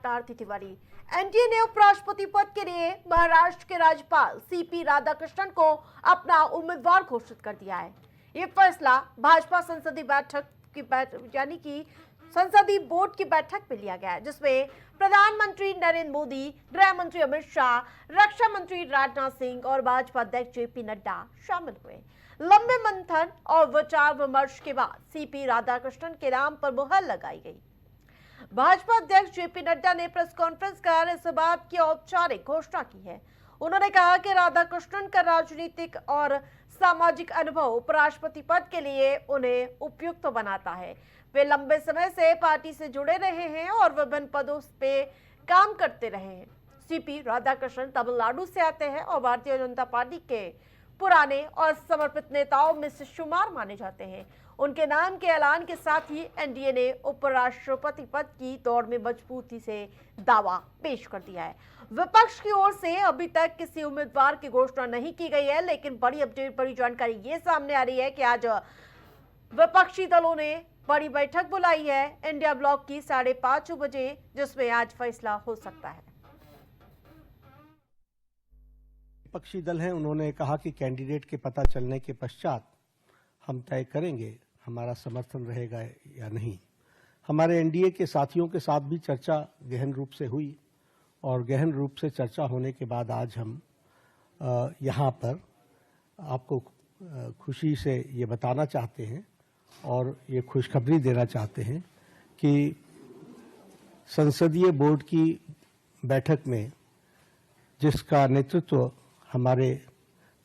Aarti Tiwari. NDA ने उपराष्ट्रपति पद के लिए महाराष्ट्र के राज्यपाल सीपी राधाकृष्णन को अपना उम्मीदवार घोषित कर दिया है। ये फैसला भाजपा संसदीय यानी कि संसदीय बोर्ड की बैठक में लिया गया है, जिसमें प्रधानमंत्री नरेंद्र मोदी, गृह मंत्री अमित शाह, रक्षा मंत्री राजनाथ सिंह और भाजपा अध्यक्ष जेपी नड्डा शामिल हुए। लंबे मंथन और विचार विमर्श के बाद सीपी राधाकृष्णन के नाम पर मुहर लगाई गई। भाजपा अध्यक्ष जेपी नड्डा ने प्रेस कॉन्फ्रेंस कर इस बात की औपचारिक घोषणा की है। उन्होंने कहा कि राधाकृष्णन का राजनीतिक और सामाजिक अनुभव उपराष्ट्रपति पद के लिए उन्हें उपयुक्त बनाता है। वे लंबे समय से पार्टी से जुड़े रहे हैं और विभिन्न पदों पे काम करते रहे हैं। सीपी राधाकृष्णन तमिलनाडु से आते हैं और भारतीय जनता पार्टी के पुराने और समर्पित नेताओं में से शुमार माने जाते हैं। उनके नाम के ऐलान के साथ ही एनडीए ने उपराष्ट्रपति पद की दौड़ में मजबूती से दावा पेश कर दिया है। विपक्ष की ओर से अभी तक किसी उम्मीदवार की घोषणा नहीं की गई है, लेकिन बड़ी अपडेट, बड़ी जानकारी ये सामने आ रही है कि आज विपक्षी दलों ने बड़ी बैठक बुलाई है इंडिया ब्लॉक की 5:30 बजे, जिसमें आज फैसला हो सकता है। विपक्षी दल हैं, उन्होंने कहा कि कैंडिडेट के पता चलने के पश्चात हम तय करेंगे हमारा समर्थन रहेगा या नहीं। हमारे एनडीए के साथियों के साथ भी चर्चा गहन रूप से हुई और गहन रूप से चर्चा होने के बाद आज हम यहाँ पर आपको खुशी से ये बताना चाहते हैं और ये खुशखबरी देना चाहते हैं कि संसदीय बोर्ड की बैठक में जिसका नेतृत्व हमारे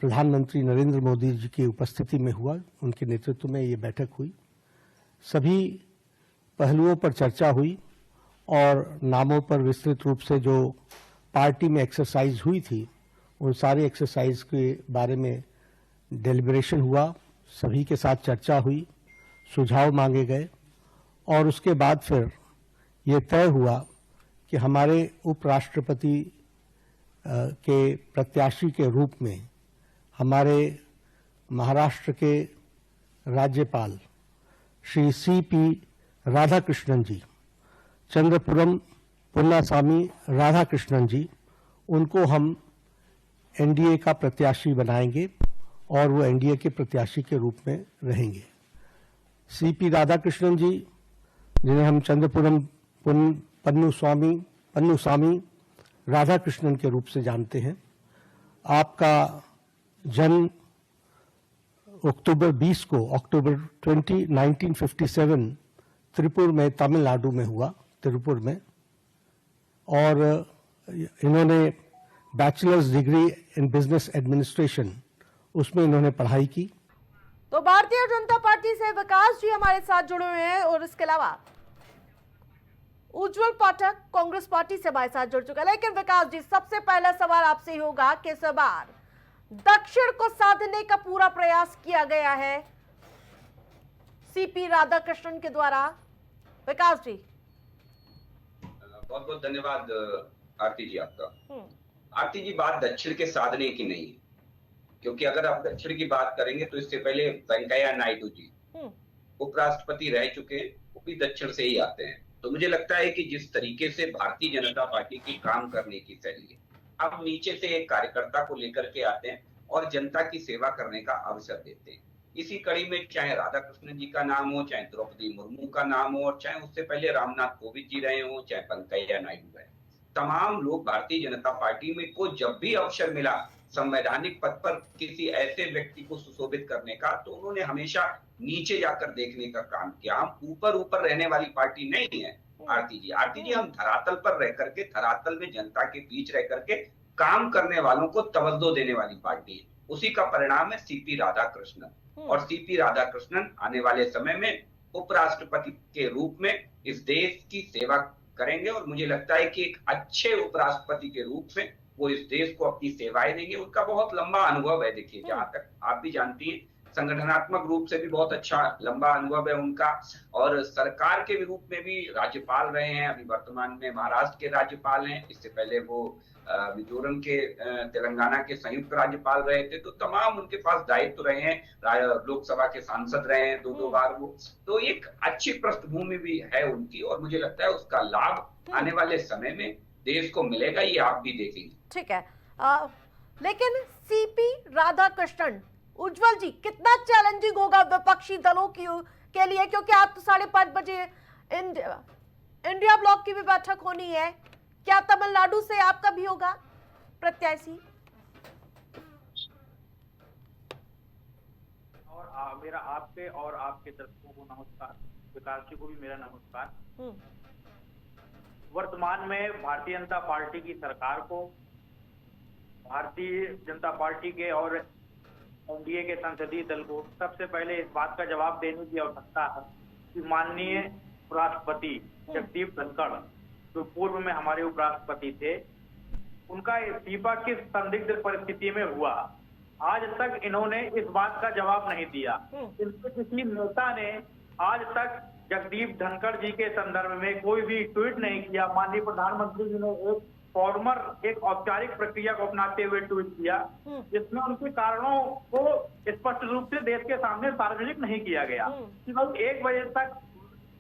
प्रधानमंत्री नरेंद्र मोदी जी की उपस्थिति में हुआ, उनके नेतृत्व में ये बैठक हुई। सभी पहलुओं पर चर्चा हुई और नामों पर विस्तृत रूप से जो पार्टी में एक्सरसाइज हुई थी, उन सारे एक्सरसाइज के बारे में डेलिब्रेशन हुआ, सभी के साथ चर्चा हुई, सुझाव मांगे गए और उसके बाद फिर ये तय हुआ कि हमारे उपराष्ट्रपति के प्रत्याशी के रूप में हमारे महाराष्ट्र के राज्यपाल श्री सीपी राधाकृष्णन जी, चंद्रपुरम पुन्नास्वामी राधाकृष्णन जी, उनको हम एनडीए का प्रत्याशी बनाएंगे और वो एनडीए के प्रत्याशी के रूप में रहेंगे। सीपी राधाकृष्णन जी, जिन्हें हम चंद्रपुरम पन्नुस्वामी राधाकृष्णन के रूप से जानते हैं, आपका जन्म अक्टूबर 20 1957 त्रिपुर में, तमिलनाडु में हुआ, तिरुपुर में, और इन्होंने bachelors degree in business administration उसमें इन्होंने पढ़ाई की। तो भारतीय जनता पार्टी से विकास जी हमारे साथ जुड़े हुए हैं और इसके अलावा उज्जवल पाठक कांग्रेस पार्टी से हमारे साथ जुड़ चुका है। लेकिन विकास जी, सबसे पहला सवाल आपसे ही होगा कि इस बार दक्षिण को साधने का पूरा प्रयास किया गया है सीपी राधाकृष्णन के द्वारा। विकास जी, बहुत बहुत धन्यवाद आरती जी आपका। आरती जी, बात दक्षिण के साधने की नहीं है, क्योंकि अगर आप दक्षिण की बात करेंगे तो इससे पहले वेंकैया नायडू जी उपराष्ट्रपति रह चुके, वो भी दक्षिण से ही आते हैं। तो मुझे लगता है कि जिस तरीके से भारतीय जनता पार्टी की काम करने की शैली है, अब नीचे से एक कार्यकर्ता को लेकर के आते हैं और जनता की सेवा करने का अवसर देते हैं। इसी कड़ी में चाहे राधाकृष्णन जी का नाम हो, चाहे द्रौपदी मुर्मू का नाम हो, और चाहे उससे पहले रामनाथ कोविंद जी रहे हो, चाहे वेंकैया नायडू रहे, तमाम लोग भारतीय जनता पार्टी में को जब भी अवसर मिला संवैधानिक पद पर किसी ऐसे व्यक्ति को सुशोभित करने का, तो उन्होंने हमेशा नीचे जाकर देखने का काम किया। हम ऊपर रहने वाली पार्टी नहीं है आरती जी, हम धरातल पर रह करके, धरातल में जनता के बीच रह करके काम करने वालों को तवज्जो देने वाली पार्टी है। उसी का परिणाम है सीपी राधाकृष्णन। और सीपी राधाकृष्णन आने वाले समय में उपराष्ट्रपति के रूप में इस देश की सेवा करेंगे और मुझे लगता है कि एक अच्छे उपराष्ट्रपति के रूप में वो इस देश को अपनी सेवाएं देंगे। उनका बहुत लंबा अनुभव है, देखिए, जहां तक आप भी जानती हैं, संगठनात्मक रूप से भी बहुत अच्छा लंबा अनुभव है उनका, और सरकार के रूप में भी राज्यपाल रहे हैं, अभी वर्तमान में महाराष्ट्र के राज्यपाल हैं, इससे पहले वो मिजोरम के तेलंगाना के संयुक्त राज्यपाल रहे थे। तो तमाम उनके पास दायित्व रहे हैं, लोकसभा के सांसद रहे हैं दो बार वो। तो एक अच्छी पृष्ठभूमि भी है उनकी और मुझे लगता है उसका लाभ आने वाले समय में देश को मिलेगा, ये आप भी देखेंगे। ठीक है, लेकिन सीपी राधाकृष्णन, उज्जवल जी, कितना चैलेंजिंग होगा विपक्षी दलों के लिए, क्योंकि आप तो 5:30 बजे इंडिया ब्लॉक की भी बैठक होनी है। क्या तमिलनाडु से आपका भी होगा प्रत्याशी? और मेरा आपके और आपके दर्शकों को नमस्कार, विकास जी को भी मेरा नमस्कार। वर्तमान में भारतीय जनता पार्टी की सरकार को भारतीय जनता पार्टी के और एनडीए के संसदीय दल को सबसे पहले इस बात का जवाब देने की आवश्यकता है कि माननीय उपराष्ट्रपति जगदीप धनखड़, जो पूर्व में हमारे उपराष्ट्रपति थे, उनका इस्तीफा किस संदिग्ध परिस्थिति में हुआ, आज तक इन्होंने इस बात का जवाब नहीं दिया। इनके किसी नेता ने आज तक जगदीप धनखड़ जी के संदर्भ में कोई भी ट्वीट नहीं किया। माननीय प्रधानमंत्री जी ने एक औपचारिक प्रक्रिया को अपनाते हुए ट्वीट किया, जिसमें उनके कारणों को स्पष्ट रूप से देश के सामने सार्वजनिक नहीं किया गया। केवल 1 बजे तक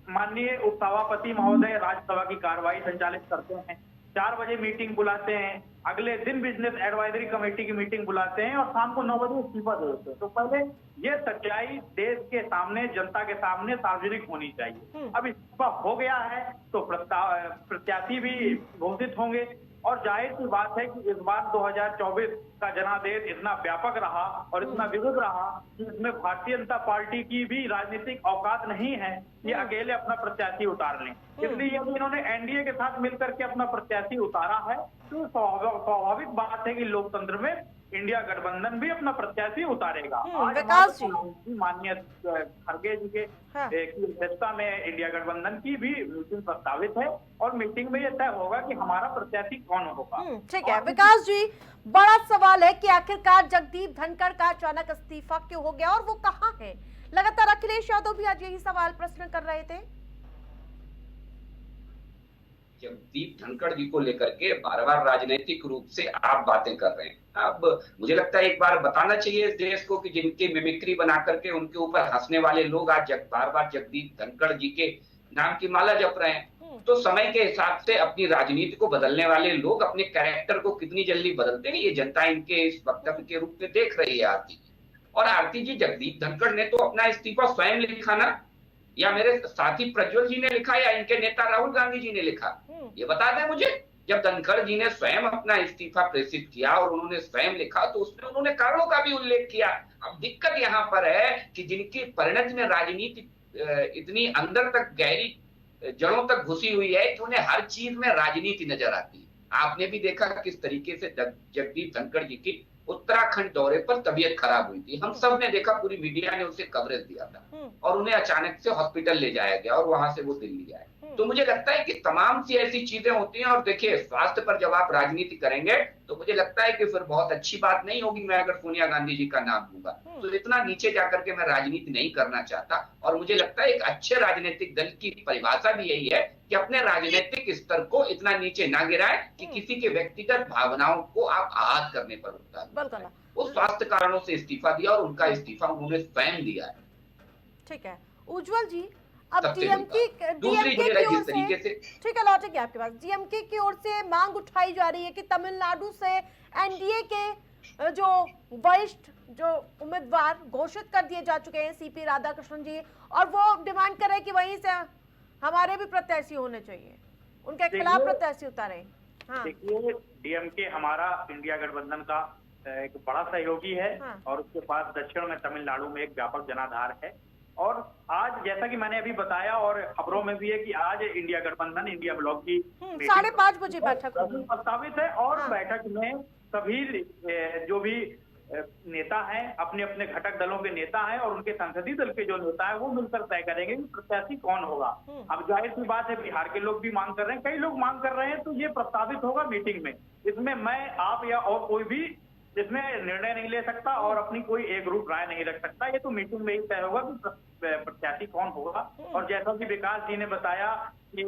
माननीय उपसभापति महोदय राज्यसभा की कार्रवाई संचालित करते हैं, 4 बजे मीटिंग बुलाते हैं, अगले दिन बिजनेस एडवाइजरी कमेटी की मीटिंग बुलाते हैं और शाम को 9 बजे इस्तीफा दे देते हैं। तो पहले ये सच्चाई देश के सामने, जनता के सामने सार्वजनिक होनी चाहिए। अब इस्तीफा हो गया है तो प्रत्याशी भी घोषित होंगे, और जाहिर सी बात है कि इस बार 2024 का जनादेश इतना व्यापक रहा और इतना विविध रहा कि इसमें भारतीय जनता पार्टी की भी राजनीतिक औकात नहीं है कि अकेले अपना प्रत्याशी उतार लें। इसलिए यदि इन्होंने एनडीए के साथ मिलकर के अपना प्रत्याशी उतारा है तो स्वाभाविक बात है कि लोकतंत्र में इंडिया गठबंधन भी अपना प्रत्याशी उतारेगा। विकास जी, माननीय खड़गे जी के अध्यक्षता में इंडिया गठबंधन की भी मीटिंग प्रस्तावित है और मीटिंग में यह तय होगा कि हमारा प्रत्याशी कौन होगा। ठीक है विकास जी, बड़ा सवाल है कि आखिरकार जगदीप धनखड़ का अचानक इस्तीफा क्यों हो गया और वो कहाँ है? लगातार अखिलेश यादव भी आज यही सवाल प्रश्न कर रहे थे। जगदीप धनखड़ जी को लेकर के बार-बार राजनीतिक रूप से आप बातें कर रहे हैं। अब मुझे लगता है एक बार बताना चाहिए इस देश को कि जिनकी मिमिक्री बना करके उनके ऊपर हंसने वाले लोग आज बार-बार जगदीप धनखड़ जी के नाम की माला जप रहे हैं। तो समय के हिसाब से अपनी राजनीति को बदलने वाले लोग अपने कैरेक्टर को कितनी जल्दी बदलते हैं, ये जनता इनके इस वक्तव्य के रूप में देख रही है आरती जी। और आरती जी, जगदीप धनखड़ ने तो अपना इस्तीफा स्वयं लिखा ना, या मेरे साथी प्रज्वल जी ने लिखा, या इनके नेता राहुल गांधी जी ने लिखा, ये बता दें मुझे। जब धनखड़ जी ने स्वयं अपना इस्तीफा प्रेषित किया और उन्होंने स्वयं लिखा तो उसमें उन्होंने कारणों का भी उल्लेख किया। अब दिक्कत यहाँ पर है कि जिनकी परिणति में राजनीति इतनी अंदर तक गहरी जड़ों तक घुसी हुई है कि उन्हें हर चीज में राजनीति नजर आती है। आपने भी देखा किस तरीके से जगदीप धनखड़ जी की उत्तराखंड दौरे पर तबीयत खराब हुई थी, हम सब ने देखा, पूरी मीडिया ने उसे कवरेज दिया था और उन्हें अचानक से हॉस्पिटल ले जाया गया और वहां से वो दिल्ली आए। तो मुझे लगता है कि तमाम सी ऐसी चीजें होती हैं। और देखिए, स्वास्थ्य पर जब आप राजनीति करेंगे तो मुझे लगता है कि फिर बहुत अच्छी बात नहीं होगी मैं अगर सोनिया गांधी जी का नाम लूंगा, तो इतना नीचे जाकर के मैं राजनीति नहीं करना चाहता। और मुझे लगता है एक अच्छे राजनीतिक दल की परिभाषा भी यही है कि अपने राजनीतिक स्तर को इतना नीचे ना गिराए कि किसी के व्यक्तिगत भावनाओं को आप आहत करने पर उतारें। वो स्वास्थ्य कारणों से इस्तीफा दिया और उनका इस्तीफा उन्होंने स्वयं दिया है। ठीक है उज्जवल जी, अब डीएमके की ओर से, ठीक है लौटेंगे आपके पास, डीएमके की ओर से मांग उठाई जा रही है कि तमिलनाडु से एनडीए के जो वरिष्ठ जो उम्मीदवार घोषित कर दिए जा चुके हैं सीपी राधाकृष्णन जी, और वो डिमांड कर रहे हैं कि वहीं से हमारे भी प्रत्याशी होने चाहिए, उनके खिलाफ प्रत्याशी उतारे। देखिए, डीएमके हमारा इंडिया गठबंधन का एक बड़ा सहयोगी है और उसके पास दक्षिण में तमिलनाडु में एक व्यापक जनाधार है। और आज जैसा कि मैंने अभी बताया और खबरों में भी है कि आज इंडिया गठबंधन इंडिया ब्लॉक की 5:30 बजे बैठक प्रस्तावित है और बैठक में सभी जो भी नेता हैं, अपने अपने घटक दलों के नेता हैं और उनके संसदीय दल के जो नेता है वो मिलकर तय करेंगे कि प्रत्याशी कौन होगा। अब जाहिर सी बात है, बिहार के लोग भी मांग कर रहे हैं, कई लोग मांग कर रहे हैं, तो ये प्रस्तावित होगा मीटिंग में। इसमें मैं, आप या और कोई भी इसमें निर्णय नहीं ले सकता और अपनी कोई एक रूप राय नहीं रख सकता। ये तो मीटिंग में ही तय होगा कि प्रत्याशी कौन होगा। और जैसा कि विकास जी ने बताया कि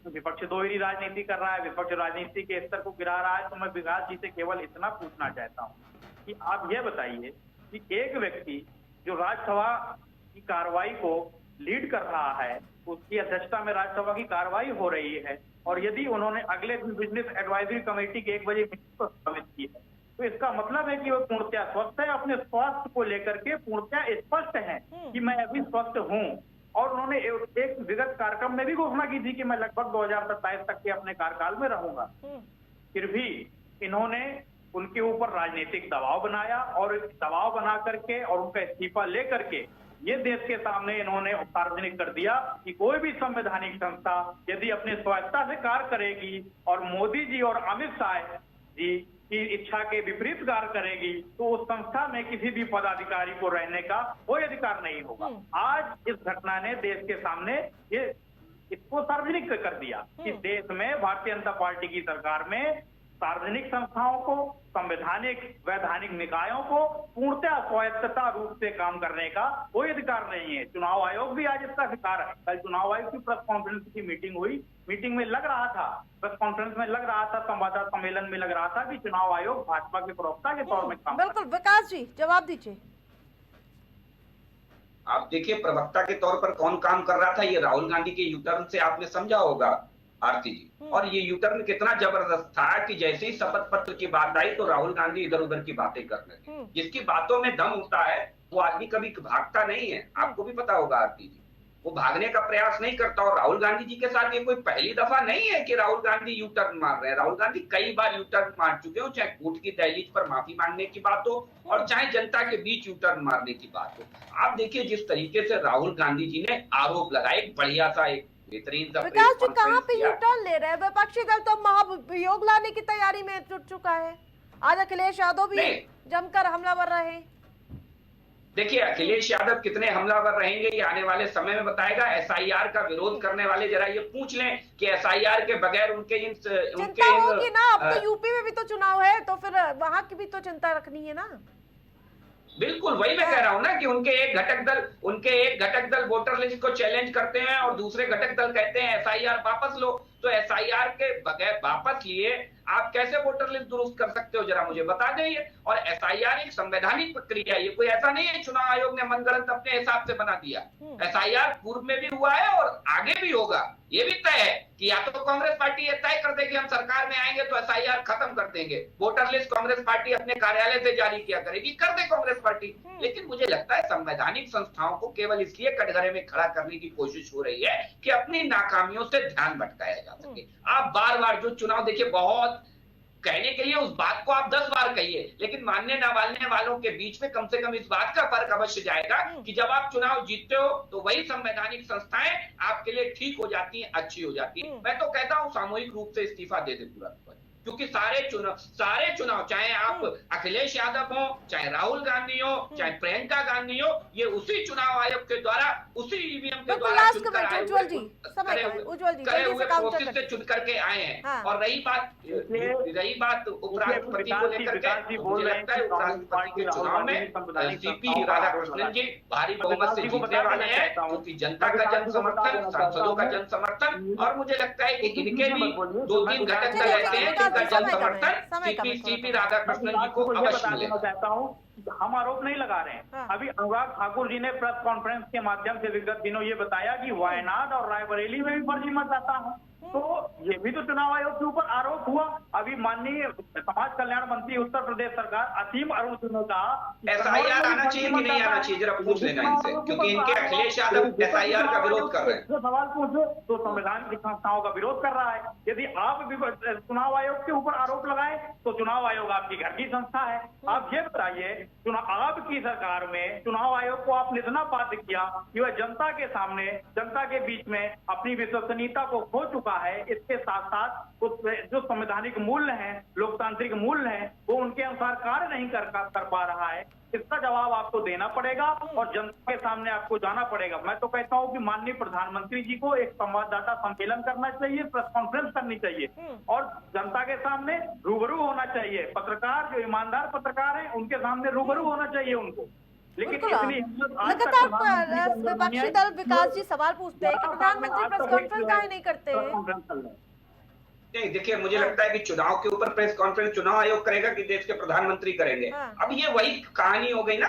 विपक्ष दोहरी राजनीति कर रहा है, विपक्ष राजनीति के स्तर को गिरा रहा है, तो मैं विकास जी से केवल इतना पूछना चाहता हूँ कि आप ये बताइए कि एक व्यक्ति जो राज्यसभा की कार्रवाई को लीड कर रहा है, उसकी अध्यक्षता में राज्यसभा की कार्रवाई हो रही है, और यदि उन्होंने अगले दिन बिजनेस एडवाइजरी कमेटी के 1 बजे मीटिंग को सम्मिलित की है, तो इसका मतलब है कि वो पूर्णतः स्वस्थ है, अपने स्वास्थ्य को लेकर के पूर्णतः स्पष्ट है कि मैं अभी स्वस्थ हूँ। और उन्होंने एक विगत कार्यक्रम में भी घोषणा की थी कि मैं लगभग 2027 तक के अपने कार्यकाल में रहूंगा। फिर भी इन्होंने उनके ऊपर राजनीतिक दबाव बनाया और दबाव बना करके और उनका इस्तीफा लेकर के ये देश के सामने इन्होंने सार्वजनिक कर दिया कि कोई भी संवैधानिक संस्था यदि अपनी स्वायत्तता से कार्य करेगी और मोदी जी और अमित शाह जी की इच्छा के विपरीत कार्य करेगी तो उस संस्था में किसी भी पदाधिकारी को रहने का कोई अधिकार नहीं होगा। आज इस घटना ने देश के सामने ये इसको सार्वजनिक कर दिया कि देश में भारतीय जनता पार्टी की सरकार में सार्वजनिक संस्थाओं को, संवैधानिक वैधानिक निकायों को पूर्णतः स्वायत्तता रूप से काम करने का कोई अधिकार नहीं है। चुनाव आयोग भी आज इसका शिकार है। कल चुनाव आयोग की प्रेस कॉन्फ्रेंस की मीटिंग हुई, मीटिंग में लग रहा था, प्रेस कॉन्फ्रेंस में लग रहा था, संवाददाता सम्मेलन में लग रहा था कि चुनाव आयोग भाजपा के प्रवक्ता के तौर में काम। बिल्कुल, विकास जी जवाब दीजिए। आप देखिए प्रवक्ता के तौर पर कौन काम कर रहा था, ये राहुल गांधी के यूटर्न से आपने समझा होगा आरती जी। और ये यूटर्न कितना जबरदस्त था कि जैसे ही शपथ पत्र की बात आई तो राहुल गांधी इधर उधर की बातें करने लगे। जिसकी बातों में दम होता है वो आदमी कभी भागता नहीं है, आपको भी पता होगा आरती जी। वो भागने का प्रयास नहीं करता। और राहुल गांधी जी के साथ ये कोई पहली दफा नहीं है कि राहुल गांधी यू टर्न मार रहे हैं। राहुल गांधी कई बार यू टर्न मार चुके हो, चाहे कोर्ट की दहलीज पर माफी मांगने की बात हो और चाहे जनता के बीच यू टर्न मारने की बात हो। आप देखिए जिस तरीके से राहुल गांधी जी ने आरोप लगाए, बढ़िया सा एक बेहतरीन सा विकास जी कहाँ पे यू टर्न ले रहे हैं? विपक्षी दल तो महाभियोग लाने की तैयारी में जुट चुका है। आज अखिलेश यादव भी जमकर हमलावर रहे। देखिए अखिलेश यादव कितने हमलावर रहेंगे ये आने वाले समय में बताएगा। एसआईआर का विरोध करने वाले जरा ये पूछ लें कि एसआईआर के बगैर उनके चिंता होगी ना। अब तो यूपी में भी तो चुनाव है तो फिर वहां की भी तो चिंता रखनी है ना। बिल्कुल वही मैं कह रहा हूं ना कि उनके एक घटक दल वोटर लिस्ट को चैलेंज करते हैं और दूसरे घटक दल कहते हैं एसआईआर वापस लो। तो एसआईआर के बगैर वापस लिए आप कैसे वोटर लिस्ट दुरुस्त कर सकते हो, जरा मुझे बता दें। और एसआईआर एक संवैधानिक प्रक्रिया है, ये कोई ऐसा नहीं है चुनाव आयोग ने मनगढ़ंत अपने हिसाब से बना दिया। एसआईआर पूर्व में भी हुआ है और आगे भी होगा। ये भी तय है कि या तो कांग्रेस पार्टी ये तय कर दे कि हम सरकार में आएंगे तो एसआईआर खत्म कर देंगे, वोटर लिस्ट कांग्रेस पार्टी अपने कार्यालय से जारी किया करेगी, कर दे कांग्रेस पार्टी। लेकिन मुझे लगता है संवैधानिक संस्थाओं को केवल इसलिए कटघरे में खड़ा करने की कोशिश हो रही है कि अपनी नाकामियों से ध्यान भटकाया जा सके। आप बार बार जो चुनाव देखिए, बहुत कहने के लिए उस बात को आप 10 बार कहिए, लेकिन मानने ना मानने वालों के बीच में कम से कम इस बात का फर्क अवश्य जाएगा कि जब आप चुनाव जीतते हो तो वही संवैधानिक संस्थाएं आपके लिए ठीक हो जाती हैं, अच्छी हो जाती हैं। मैं तो कहता हूं सामूहिक रूप से इस्तीफा दे दे तुरंत, क्योंकि सारे चुनाव चाहे आप अखिलेश यादव हो, चाहे राहुल गांधी हो, चाहे प्रियंका गांधी हो, ये उसी चुनाव आयोग के द्वारा, उसी ईवीएम के द्वारा चुनकर आए हुए प्रोसेस से चुन करके आए हैं। और रही बात उपराष्ट्रपति को लेकर के, मुझे लगता है उपराष्ट्रपति के चुनाव में सीपी राधाकृष्णन जी भारी बहुमत से जीतने वाले हैं, क्योंकि जनता का जन समर्थन, सांसदों का जन समर्थन, और मुझे लगता है कि इनके भी 2-3 घटक दल ऐसे हैं जन समर्थन सीपी राधाकृष्णन जी को अवश्य मिलेगा। चाहता हूँ, हम आरोप नहीं लगा रहे हैं। अभी अनुराग ठाकुर जी ने प्रेस कॉन्फ्रेंस के माध्यम से विगत दिनों ये बताया कि वायनाड और रायबरेली में भी फर्जी मतदाता है, तो ये भी तो चुनाव आयोग के ऊपर आरोप हुआ। अभी माननीय समाज कल्याण मंत्री उत्तर प्रदेश सरकार असीम अरुण सिंह ने कहा एसआईआर आना चाहिए कि नहीं आना चाहिए, जरा पूछ लेना इनसे, क्योंकि इनके अखिलेश यादव एसआईआर का विरोध कर रहे हैं। जो सवाल पूछो तो संवैधानिक संस्थाओं का विरोध कर रहा है। यदि आप चुनाव आयोग के ऊपर आरोप लगाए तो चुनाव आयोग आपकी घर की संस्था है। आप ये बताइए, आपकी सरकार में चुनाव आयोग को आपने इतना बाध्य किया कि वह जनता के सामने, जनता के बीच में अपनी विश्वसनीयता को खो चुका है। इसके साथ साथ जो संवैधानिक मूल्य हैं, लोकतांत्रिक मूल्य हैं, वो उनके अनुसार कार्य नहीं कर पा रहा है। इसका जवाब आपको देना पड़ेगा और जनता के सामने आपको जाना पड़ेगा। मैं तो कहता हूं कि माननीय प्रधानमंत्री जी को एक संवाददाता सम्मेलन करना चाहिए, प्रेस कॉन्फ्रेंस करनी चाहिए और जनता के सामने रूबरू होना चाहिए। पत्रकार जो ईमानदार पत्रकार हैं उनके सामने रूबरू होना चाहिए उनको। लेकिन लगातार विपक्षी दल विकास जी सवाल पूछते हैं कि प्रधानमंत्री प्रेस कॉन्फ्रेंस काहे नहीं करते हैं? नहीं देखिए, मुझे लगता है कि चुनाव के ऊपर प्रेस कॉन्फ्रेंस चुनाव आयोग करेगा कि देश के प्रधानमंत्री करेंगे। अब ये वही कहानी हो गई ना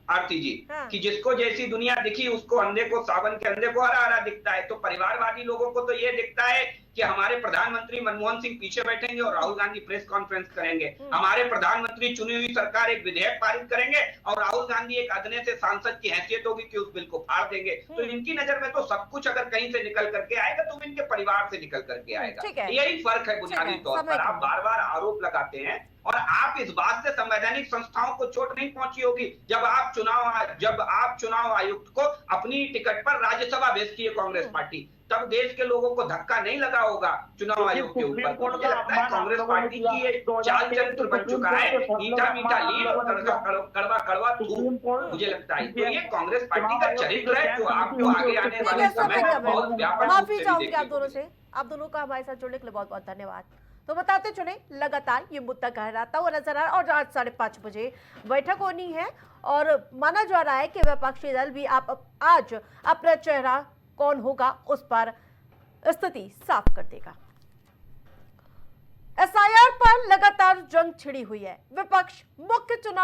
आरती जी, कि जिसको जैसी दुनिया दिखी उसको अंधे को सावन के अंधे को हरा हरा दिखता है। तो परिवारवादी लोगों को तो ये दिखता है कि हमारे प्रधानमंत्री मनमोहन सिंह पीछे बैठेंगे और राहुल गांधी प्रेस कॉन्फ्रेंस करेंगे, हमारे प्रधानमंत्री चुनी हुई सरकार एक विधेयक पारित करेंगे और राहुल गांधी एक अदने से सांसद की हैसियत होगी कि उस बिल को फाड़ देंगे। तो इनकी नजर में तो सब कुछ अगर कहीं से निकल करके आएगा तो इनके परिवार से निकल करके आएगा। यही फर्क है बुनियादी तौर पर। आप बार बार आरोप लगाते हैं और आप इस बात से संवैधानिक संस्थाओं को चोट नहीं पहुंची होगी जब आप चुनाव आयुक्त को अपनी टिकट पर राज्यसभा भेजती है कांग्रेस पार्टी, तब देश के लोगों को धक्का नहीं लगा होगा चुनाव आयोग के ऊपर। मुझे लगता है कांग्रेस पार्टी की ये चाल चरित्र बन चुका है, मीठा मीठा लील और कड़वा कड़वा थूक। मुझे लगता है तो ये कांग्रेस पार्टी का चरित्र है जो आपको आगे आने वाले समय में बहुत व्यापक। माफी चाहूंगी आप दोनों से, आप दोनों का हमारे साथ जुड़ने के लिए बहुत बहुत धन्यवाद। तो बताते चले लगातार ये मुद्दा गहराता हुआ नजर आ रहा है और रात 5:30 बजे बैठक होनी है और माना जा रहा है कि विपक्षी दल भी आज अपना चेहरा कौन होगा उस पर स्थिति साफ कर देगा। एसआईआर पर लगातार जंग छिड़ी हुई है। विपक्ष मुख्य चुनाव